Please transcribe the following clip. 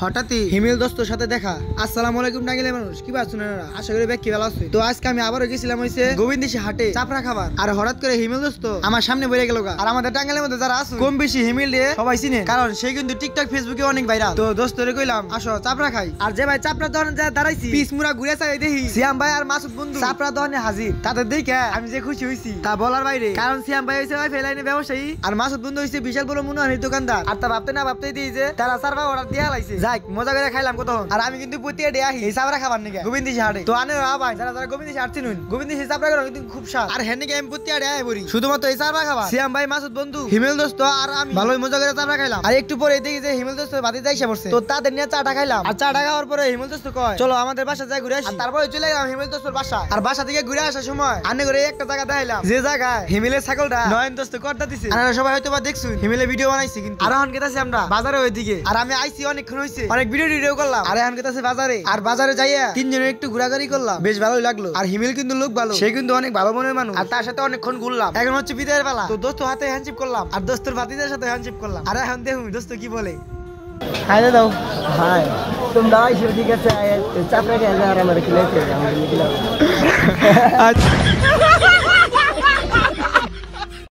হঠাৎই হিমেল দোস্তর সাথে দেখা। আসসালামু আলাইকুম টাঙ্গিলের মানুষ, কি পাচ্ছেন আপনারা? আশা করি ব্যাগ কি ভালো আছে। তো আজকে আমি আবারও গেছিলাম হইছে গোবিন্দেশি হাটে চাপড়া খাবার। আর হঠাৎ করে হিমেল দোস্ত আমার সামনে বইরে গেল। আর আমাদের টাঙ্গিলের মধ্যে যারা আছে কম বেশি হিমেল দিয়ে সবাই চিনে, কারণ সে কিন্তু টিকটক ফেসবুকে অনেক ভাইরাল। তো দোস্তরে কইলাম আসো চাপড়া খাই। আর যে ভাই চাপড়া দোকানে যায় দাঁড়াইছি, পিস মুড়া ঘুরে চাই দেখি সিয়াম ভাই আর মাসুদ বন্ধু চাপড়া দোকানে হাজির। তাদের দেখে আমি যে খুশি হইছি তা বলার বাইরে, কারণ সিয়াম ভাই হইছে ভাই ফেলাইনে ব্যবসায়ী আর মাসুদ বন্ধু হইছে বিশাল বড় মুনাফির দোকানদার। আর তা ভাবতে না ভাবতেই দিই যে তারা সার্ভা অর্ডার দিয়ে লাইছে। যাক মজা করে খাইলাম কত। আর আমি কিন্তু প্রতিটা ডে আহি এই চাপড়া খাবার নিকে গোবিন্দেশি হাটে। তো আনে ভাই যারা যারা গোবিন্দেশি হাট চিনুন, গোবিন্দেশি চাপড়া করে কিন্তু খুব স্বাদ। আর হেন আমি প্রতিটা ডে আই বলি শুধুমাত্র এই চাপড়া খাবার। সিয়াম ভাই মাসুদ বন্ধু হিমেল দোস্ত আর আমি ভালোই মজা করে চাপড়া খাইলাম। আর একটু পরে দেখি যে হিমেল দোস্ত বাতি যাইছে পড়ছে। তো তাদের নিয়ে চাটা খাইলাম। আর চাটা খাওয়ার পরে হিমেল দোস্ত কয় চলো আমাদের বাসা যাই ঘুরে আসি। তারপরে চলে গেলাম হিমেল দোস্তর বাসা। আর বাসা থেকে ঘুরে আসার সময় আনে করে একটা জায়গা দেখাইলাম, যে জায়গায় হিমেলের ছাগলটা নয়ন দোস্ত করতে দিছে। আর সবাই হয়তো বা দেখছুন হিমেলের ভিডিও বানাইছি, কিন্তু আর এখন গেতাছি আমরা বাজারে ওইদিকে। আর আমি আইছি অনেকক্ষণ হইছে, অনেক ভিডিও করলাম। আর এখন গেতাছি বাজারে। আর বাজারে যাইয়া তিনজনের একটু ঘোরাঘুরি করলাম, বেশ ভালোই লাগলো। আর হিমেল কিন্তু লোক ভালো, সে কিন্তু অনেক ভালো মনের মানুষ। আর তার সাথে অনেকক্ষণ ঘুরলাম। এখন হচ্ছে বিদায়ের বেলা। তো দোস্ত হাতে হ্যান্ডশিপ করলাম আর দোস্তর ভাতিদের সাথে হ্যান্ডশিপ করলাম। আর এখন দেখুন দোস্ত কি বলে। হাই দাও হাই তোমরা আইসো ঠিক আছে চাপড়া খেয়ে আর আমার খেলেছে আমি